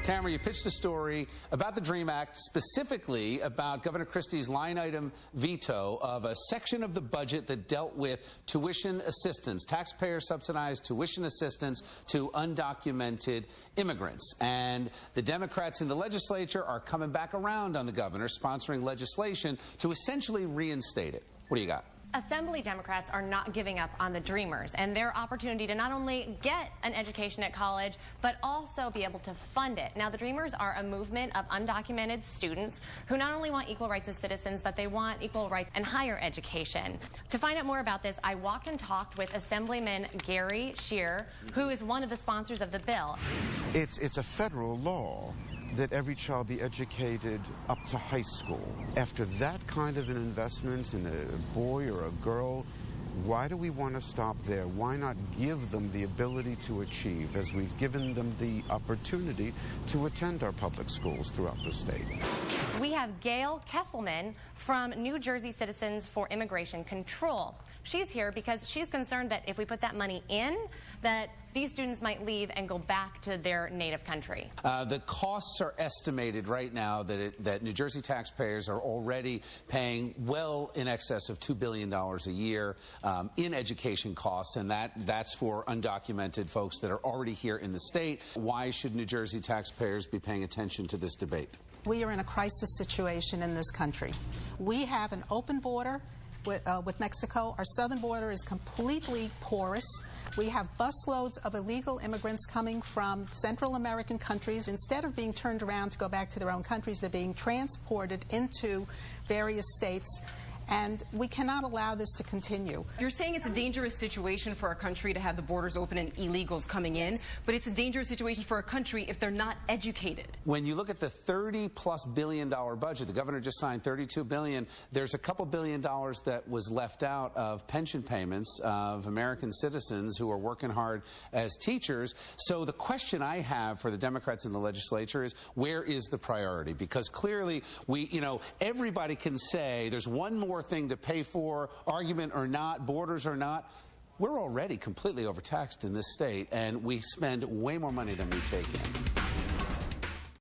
Tamara, you pitched a story about the DREAM Act, specifically about Governor Christie's line-item veto of a section of the budget that dealt with tuition assistance, taxpayer-subsidized tuition assistance to undocumented immigrants. And the Democrats in the legislature are coming back around on the governor, sponsoring legislation to essentially reinstate it. What do you got? Assembly Democrats are not giving up on the Dreamers and their opportunity to not only get an education at college, but also be able to fund it. Now, the Dreamers are a movement of undocumented students who not only want equal rights as citizens, but they want equal rights and higher education. To find out more about this, I walked and talked with Assemblyman Gary Scheer, who is one of the sponsors of the bill. It's a federal law that every child be educated up to high school. After that kind of an investment in a boy or a girl, why do we want to stop there? Why not give them the ability to achieve, as we've given them the opportunity to attend our public schools throughout the state? We have Gayle Kesselman from New Jersey Citizens for Immigration Control. She's here because she's concerned that if we put that money in, that these students might leave and go back to their native country. The costs are estimated right now that New Jersey taxpayers are already paying well in excess of $2 billion a year in education costs, and that's for undocumented folks that are already here in the state. Why should New Jersey taxpayers be paying attention to this debate? We are in a crisis situation in this country. We have an open border with Mexico. Our southern border is completely porous. We have busloads of illegal immigrants coming from Central American countries. Instead of being turned around to go back to their own countries, they're being transported into various states. And we cannot allow this to continue. You're saying it's a dangerous situation for our country to have the borders open and illegals coming in, but it's a dangerous situation for our country if they're not educated. When you look at the $30+ billion budget, the governor just signed $32 billion. There's a couple $1 billion that was left out of pension payments of American citizens who are working hard as teachers. So the question I have for the Democrats in the legislature is, where is the priority? Because clearly everybody can say there's one more thing to pay for, argument or not, borders or not. We're already completely overtaxed in this state, and we spend way more money than we take in.